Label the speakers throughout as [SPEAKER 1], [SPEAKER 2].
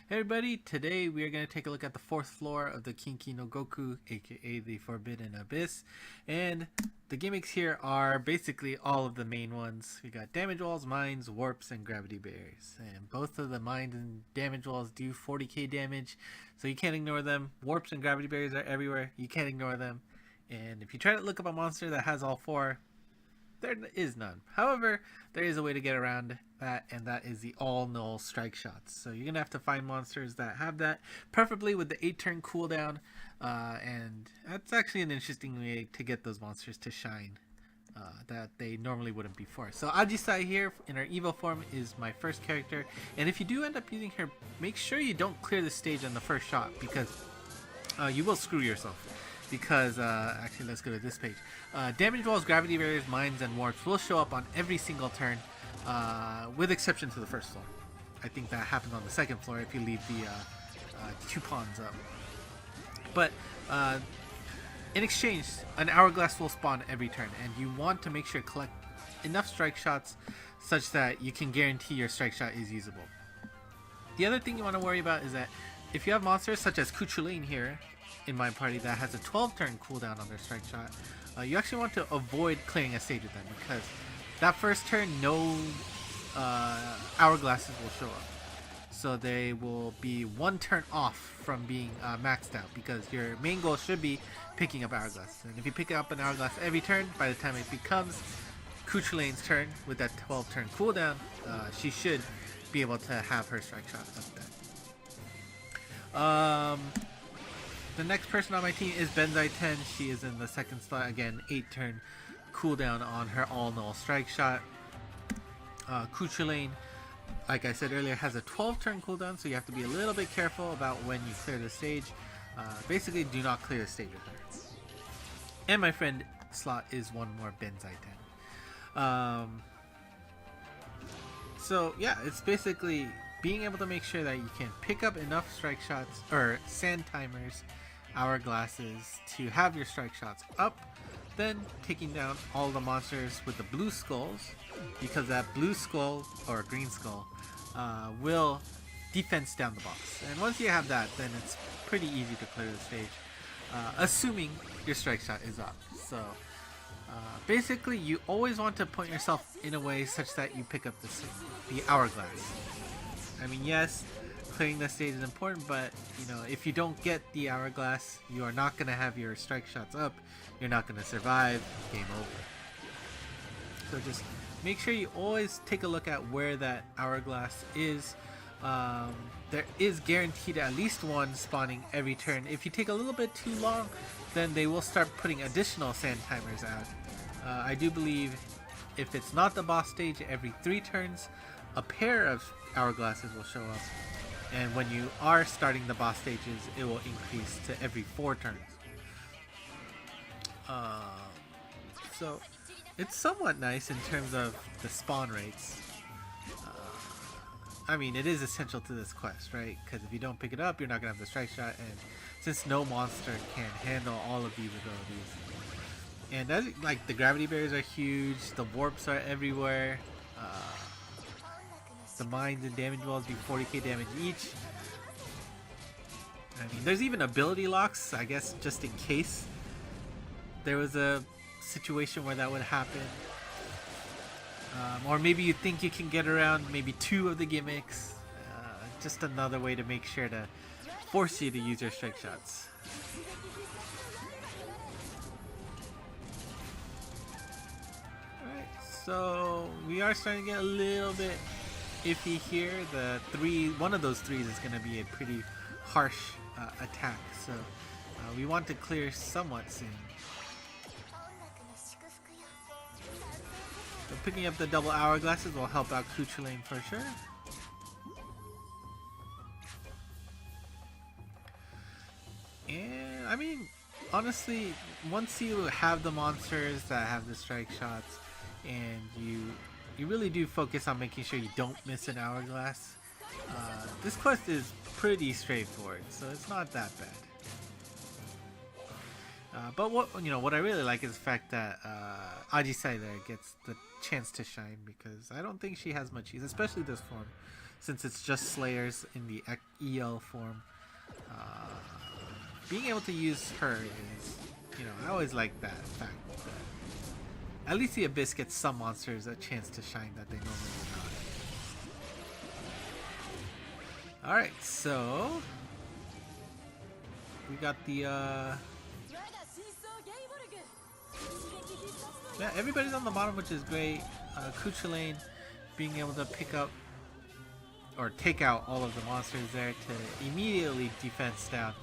[SPEAKER 1] Hey everybody, today we are going to take a look at the fourth floor of the Kinki no Goku, aka the Forbidden Abyss. And the gimmicks here are basically all of the main ones. We got damage walls, mines, warps, and gravity barriers. And both of the mines and damage walls do 40k damage, so you can't ignore them. Warps and gravity barriers are everywhere, you can't ignore them. And if you try to look up a monster that has all four, there is none. However, there is a way to get around that, and that is the all-null strike shots. So you're going to have to find monsters that have that, preferably with the 8-turn cooldown, and that's actually an interesting way to get those monsters to shine that they normally wouldn't before. So Ajisai here in her Evo form is my first character, and if you do end up using her, make sure you don't clear the stage on the first shot, because you will screw yourself. Because, actually, let's go to this page. Damage walls, gravity barriers, mines, and warps will show up on every single turn, with exception to the first floor. I think that happens on the second floor if you leave the coupons up. But, in exchange, an hourglass will spawn every turn, and you want to make sure to collect enough strike shots such that you can guarantee your strike shot is usable. The other thing you want to worry about is that if you have monsters such as Kuchulain here, in my party, that has a 12-turn cooldown on their strike shot, you actually want to avoid clearing a stage with them, because that first turn no hourglasses will show up, so they will be one turn off from being maxed out, because your main goal should be picking up hourglass. And if you pick up an hourglass every turn, by the time it becomes Kuchulain's turn with that 12-turn cooldown, she should be able to have her strike shot up there. The next person on my team is Benzai 10. She is in the second slot. Again, 8-turn cooldown on her all-null strike shot. Kuchulain, like I said earlier, has a 12-turn cooldown, so you have to be a little bit careful about when you clear the stage. Basically, do not clear the stage with her. And my friend slot is one more Benzai 10. So yeah, it's basically being able to make sure that you can pick up enough strike shots, or sand timers, hourglasses, to have your strike shots up, then taking down all the monsters with the blue skulls, because that blue skull or green skull will defense down the boss. And once you have that, then it's pretty easy to clear the stage, assuming your strike shot is up. So basically, you always want to point yourself in a way such that you pick up the hourglass. I mean, yes, clearing the stage is important, but you know, if you don't get the hourglass, you are not going to have your strike shots up. You're not going to survive. Game over. So just make sure you always take a look at where that hourglass is. There is guaranteed at least one spawning every turn. If you take a little bit too long, then they will start putting additional sand timers out. I do believe if it's not the boss stage, every 3 turns, a pair of hourglasses will show up, and when you are starting the boss stages, it will increase to every 4 turns. So it's somewhat nice in terms of the spawn rates. I mean, it is essential to this quest, right? Because if you don't pick it up, you're not gonna have the strike shot, and since no monster can handle all of these abilities, and that's, like, the gravity barriers are huge, the warps are everywhere. The mines and damage walls do 40k damage each. I mean, there's even ability locks, I guess, just in case there was a situation where that would happen. Or maybe you think you can get around maybe 2 of the gimmicks. Just another way to make sure to force you to use your strike shots. Alright, so we are starting to get a little bit iffy here. One of those 3s is going to be a pretty harsh attack, so we want to clear somewhat soon. So picking up the double hourglasses will help out Kuchulain for sure. And I mean, honestly, once you have the monsters that have the strike shots, and you really do focus on making sure you don't miss an hourglass, this quest is pretty straightforward, so it's not that bad. But what I really like is the fact that Ajisai there gets the chance to shine, because I don't think she has much use, especially this form. since it's just Slayers in the EL form. Being able to use her is, you know, I always like that fact that at least the Abyss gets some monsters a chance to shine that they normally do not. Alright, so we got the yeah, everybody's on the bottom, which is great. Kuchulain being able to pick up or take out all of the monsters there to immediately defense down.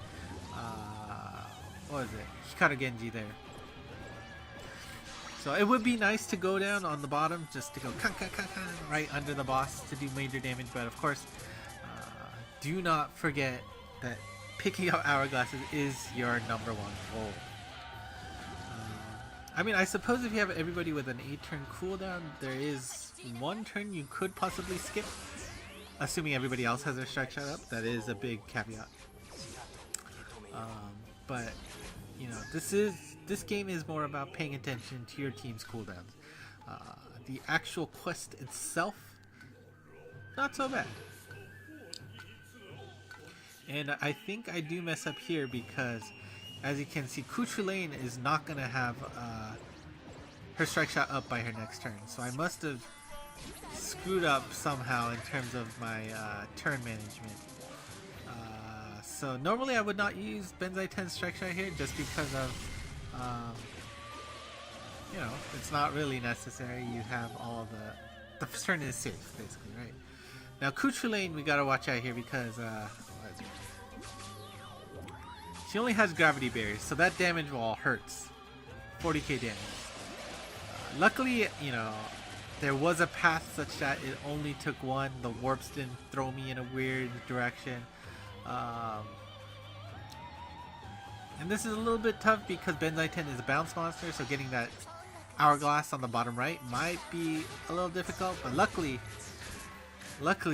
[SPEAKER 1] What is it? Hikaru Genji there. So it would be nice to go down on the bottom, just to go right under the boss to do major damage, but of course, do not forget that picking up hourglasses is your #1 goal. I mean, I suppose if you have everybody with an 8-turn cooldown, there is one turn you could possibly skip, assuming everybody else has their strike shot up. That is a big caveat. But you know, this game is more about paying attention to your team's cooldowns. The actual quest itself, not so bad. And I think I do mess up here because, as you can see, Kuchulain is not going to have her strike shot up by her next turn. So I must have screwed up somehow in terms of my turn management. So normally I would not use Benzai 10's strike shot here just because of, you know, it's not really necessary. You have all the first turn is safe, basically, right? Now Kuchulain, we gotta watch out here because she only has gravity barriers, so that damage wall hurts. 40k damage. Luckily, you know, there was a path such that it only took one. The warps didn't throw me in a weird direction. And this is a little bit tough because Benzai 10 is a bounce monster, so getting that hourglass on the bottom right might be a little difficult, but luckily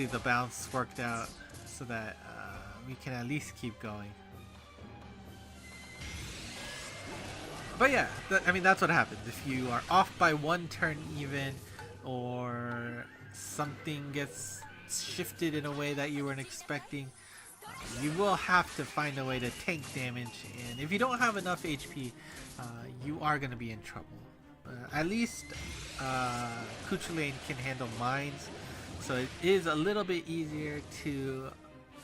[SPEAKER 1] the bounce worked out so that we can at least keep going. But yeah, I mean, that's what happens. If you are off by one turn even, or something gets shifted in a way that you weren't expecting, you will have to find a way to tank damage, and if you don't have enough HP, you are going to be in trouble. At least Kuchulain can handle mines, so it is a little bit easier to you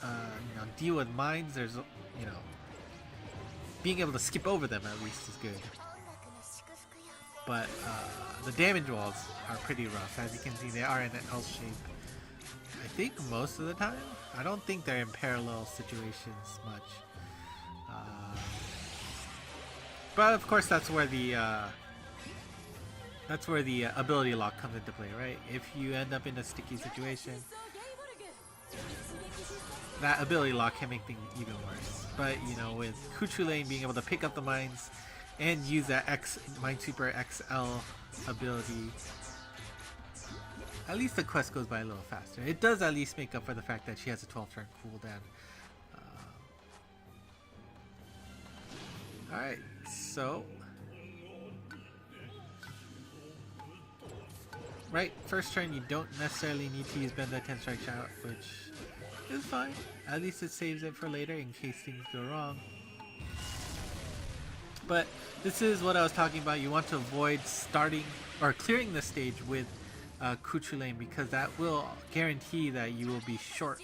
[SPEAKER 1] know, deal with mines. There's, you know, being able to skip over them at least is good. But the damage walls are pretty rough. As you can see, they are in an L shape. I think most of the time. I don't think they're in parallel situations much. But of course, that's where the ability lock comes into play, right? If you end up in a sticky situation, that ability lock can make things even worse. But you know, with Kuchulain being able to pick up the mines and use that Minesweeper XL ability, at least the quest goes by a little faster. It does at least make up for the fact that she has a 12-turn cooldown. Alright, so right, first turn you don't necessarily need to use Benzai 10 strike shot, which is fine. At least it saves it for later in case things go wrong. But this is what I was talking about. You want to avoid starting or clearing the stage with Kuchulain, because that will guarantee that you will be short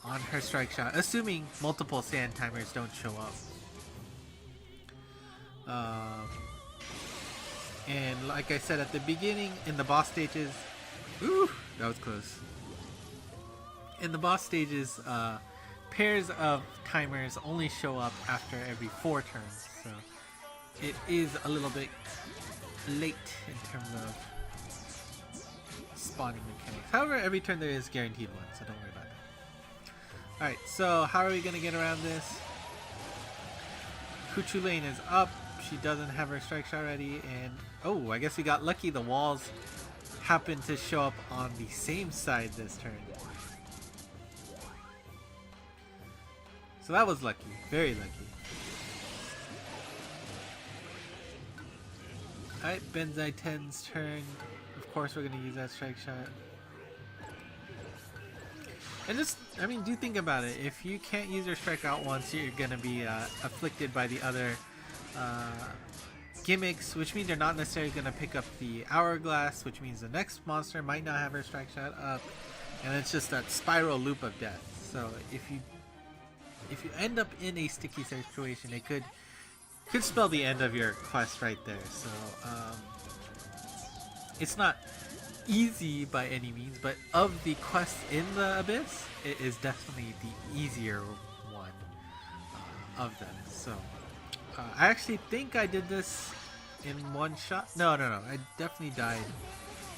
[SPEAKER 1] on her strike shot, assuming multiple sand timers don't show up. And like I said at the beginning, in the boss stages, ooh, that was close. In the boss stages, pairs of timers only show up after every 4 turns, so it is a little bit late in terms of spawning mechanics. However, every turn there is guaranteed one, so don't worry about that. Alright, so how are we going to get around this? Kuchulain is up. She doesn't have her strike shot ready, and oh, I guess we got lucky. The walls happen to show up on the same side this turn. So that was lucky. Very lucky. Alright, Benzai 10's turn. Of course we're going to use that strike shot. And just, I mean, do think about it. If you can't use your strike out once, you're gonna be afflicted by the other gimmicks, which means you're not necessarily gonna pick up the hourglass, which means the next monster might not have her strike shot up, and it's just that spiral loop of death. So if you end up in a sticky situation, it could spell the end of your quest right there. So it's not easy by any means, but of the quests in the Abyss, it is definitely the easier one of them. So I actually think I did this in one shot. No, I definitely died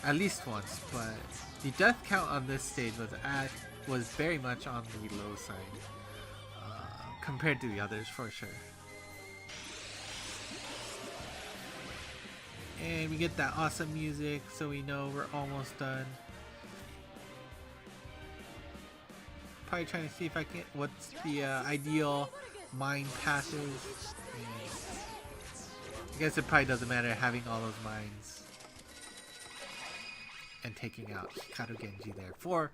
[SPEAKER 1] at least once, but the death count on this stage was very much on the low side compared to the others, for sure. And we get that awesome music, so we know we're almost done. Probably trying to see if I can, what's the ideal mine passive. I guess it probably doesn't matter having all those mines and taking out Hikaru Genji there for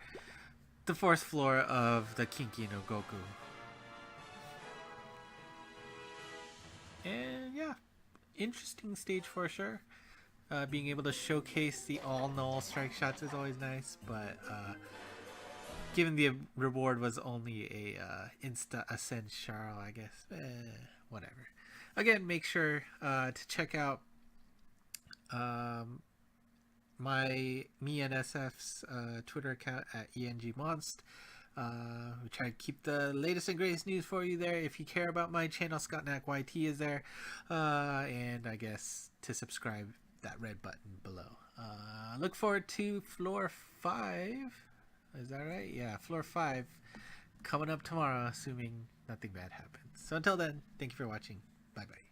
[SPEAKER 1] the 4th floor of the Kinki no Goku. And yeah, interesting stage for sure. Being able to showcase the all-null strike shots is always nice, but given the reward was only a insta ascend Charl, I guess, whatever. Again, make sure to check out me and SF's Twitter account at engmonst. We try to keep the latest and greatest news for you there. If you care about my channel, ScottNackYT is there, and I guess to subscribe, that red button below. Look forward to floor 5. Is that right? Yeah, floor 5 coming up tomorrow, assuming nothing bad happens. So until then, thank you for watching. Bye bye.